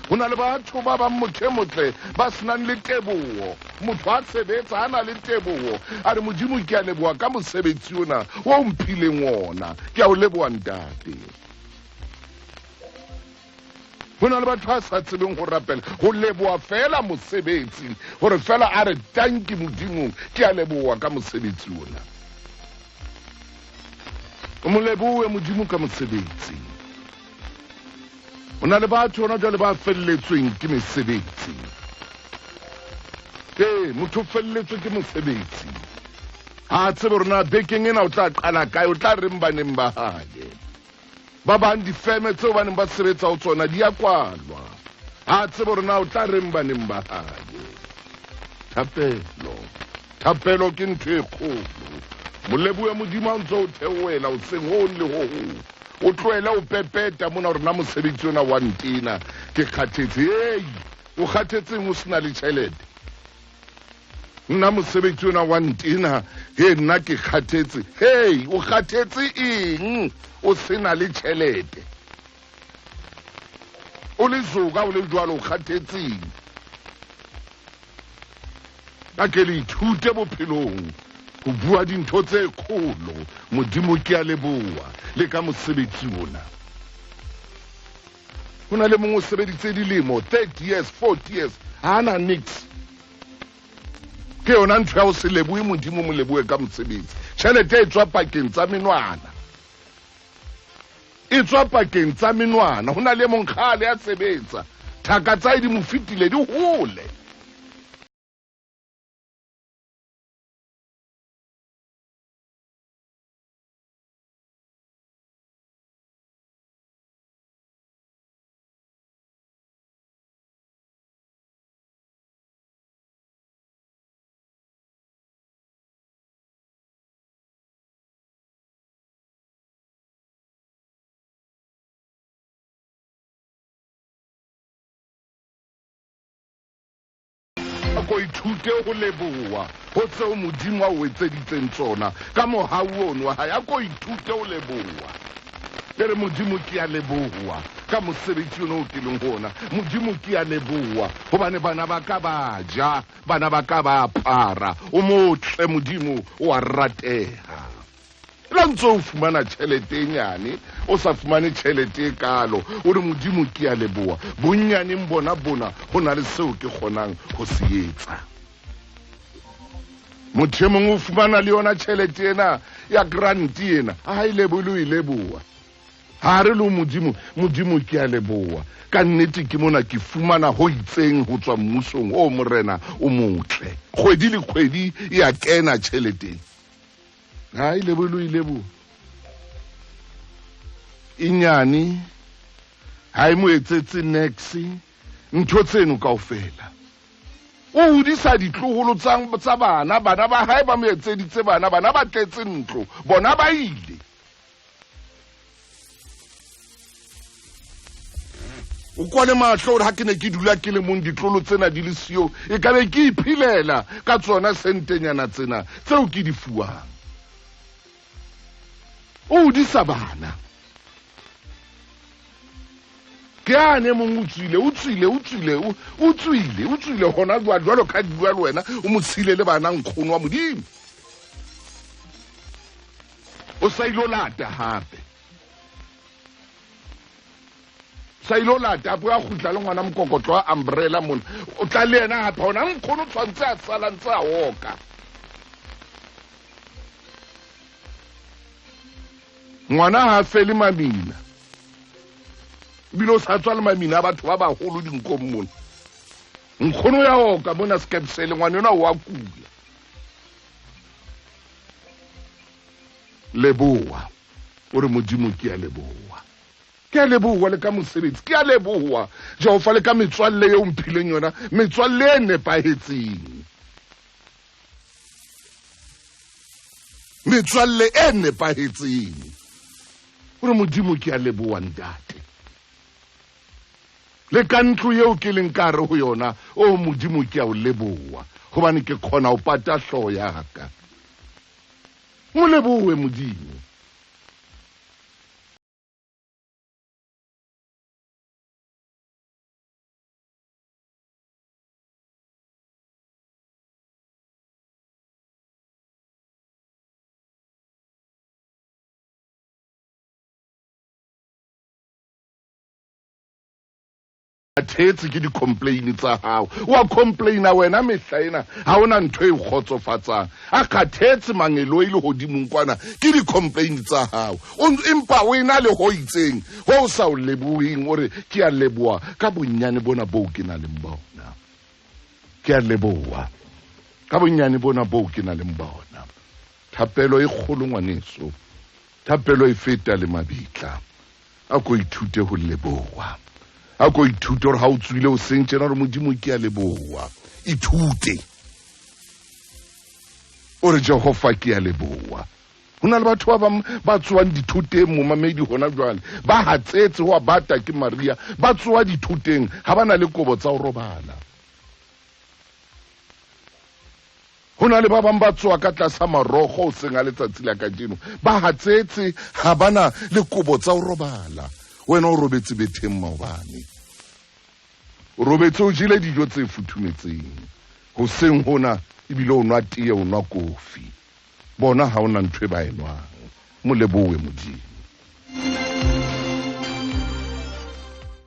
Ho na le batho ba bang motho motle ba senang le teboho. Motho a sebetsa ana le teboho. A re Modimo ke a leboha ka mosebetsi ona o mphileng ona. Ke a o leboha ntate. Ho na le batho ba sa tsebeng ho rapela ho leboha fela mosebetsi hore fela a re tanki Modimo ke a leboha ka mosebetsi ona. O mo lebohe Modimo ka mosebetsi. Ho na le batho hona jwale ba felletsweng ke mesebetsi. Motho felletswe ke mosebetsi. Ha tsebe rona bekeng ena o tla qala kae, o tla reng baneng ba hae. Ba bang difeme tseo ba neng ba sebetsa ho tsona di a kwalwa. Ha tsebe rona o tla reng baneng ba hae. Thapelo ke ntho e kgolo. Molebohe Modimo a ntse o theohela o seng ho le ho ho. O tlohela o pepeta mona rona mosebetsi ona wa ntena ke kgathetse. O kgathetseng o sena le tjhelete. Nna mosebetsi ona wa ntena nna ke kgathetse. O kgathetse eng o sena le tjhelete? O le zoga o le jwalo o kgathetseng. Ka ke le ithute bophelong ho bua dintho tse kgolo. Modimo ke a leboha le ka mosebetsi ona. Ho na le mongwe o sebeditse dilemo 30 years 40 years hana nix. Ke yona ntho ya ho se lebohe Modimo mo lebohe ka mosebetsi. Tjhelete e tswa pakeng tsa menwana. E tswa pakeng tsa menwana. Ho na le monkgale ya sebetsa. Thaka tsa di mo fitile di hole. Ko ithute ho leboha ho tseo Modimo a o etseditseng tsona ka mohau ono wa hae. A ko ithute ho leboha. Ke re Modimo ke a leboha ka mosebetsi ono o ke leng hona. Modimo ke a leboha hobane bana ba ka ba ja, bana ba ka ba apara. O motle Modimo o a rateha. La ntso o fumana tjhelete e nyane, o sa fumane tjhelete e kalo. O re Modimo ke a leboha. Bonyaneng bona ho na le seo ke kgonang ho se etsa. Motho e mong o fumana le yona tjhelete ena ya grant ena. Ha e leboha. Ha re le Modimo ke a leboha. Ka nnete ke mona ke fumana ho itseng ho tswa mmusong o morena o motle. Kgwedi le kgwedi ya kena tjhelete. Ha e leboha. Inyani ha e mo etsetse next ntho tseno kaofela. O hodisa ditloholo tsa bana ba hae ba mo etseditse bana ba tletse ntlo bona ba ile. O kwale mahlo ha ke ne ke dula ke le mong ditlolo tsena di le siyo e ka be ke iphilela ka tsona sentenyana tsena tseo ke di fuwang. O hodisa bana. Ke ane mong o tswile hona jwalo ka dua le wena o mo tshile le bana nkgono wa Modimo. O sa ilo lata hape. Sa ilo lata hape a khutla le ngwana mokokotlo wa umbrella mona. O tla le yena hape hona nkgono tshwantse a sala ntse a hoka. Ngwana ha fele mamina. Bilo sa tswa le mamina a batho ba baholo dinkong mona. Nkgono ya hoka mona skepsele ngwana yona o a kula. Leboha. O re Modimo ke a leboha. Ke a leboha le ka mosebetsi. Ke a leboha Jehova le ka metswalle eo mphileng yona. Metswalle e nepahetseng. Metswalle e nepahetseng. O re Modimo ke a leboha ntate. Le ka ntlo eo ke leng ka re ho yona o Modimo ke a o leboha hobane ke khona o pata hloho ya ka. Mo lebohe Modimo. thetse ke di-complain tsa hao wa complaina wena mehlaena ha ona ntho e khotsofatsang a kgathetse mangelo ile hodimong kwana ke di-complain tsa hao empa o ena le ho itseng ho o sa o leboheng ore ke a leboha ka bonnyane bona boo ke na leng bona ke a leboha ka bonnyane bona boo ke na leng bona thapelo e kgolo ngwaneso thapelo e feta le mabitla a ko ithute ho leboha a ko ithute gore ha o tswile o sentse na re modimo ke a leboha ithute ore Jehova ke a leboha hona le batho ba bang ba tswang dithuteng mo mamedi hona jwale ba hatsetse ho bata ke Maria ba tswa dithuteng ha bana le kobo tsa ho robala hona le ba bang ba tswa ka tlasa marogo o senga letsatsi la kajeno ba hatsetse ha bana le kobo tsa ho robala wena o robetse betheng maobane o robetse o jile dijo tse futhumetseng hoseng hona ebile o nwa tee o nwa kofi bona ha ona ntwe ba enwang mo lebohe modimo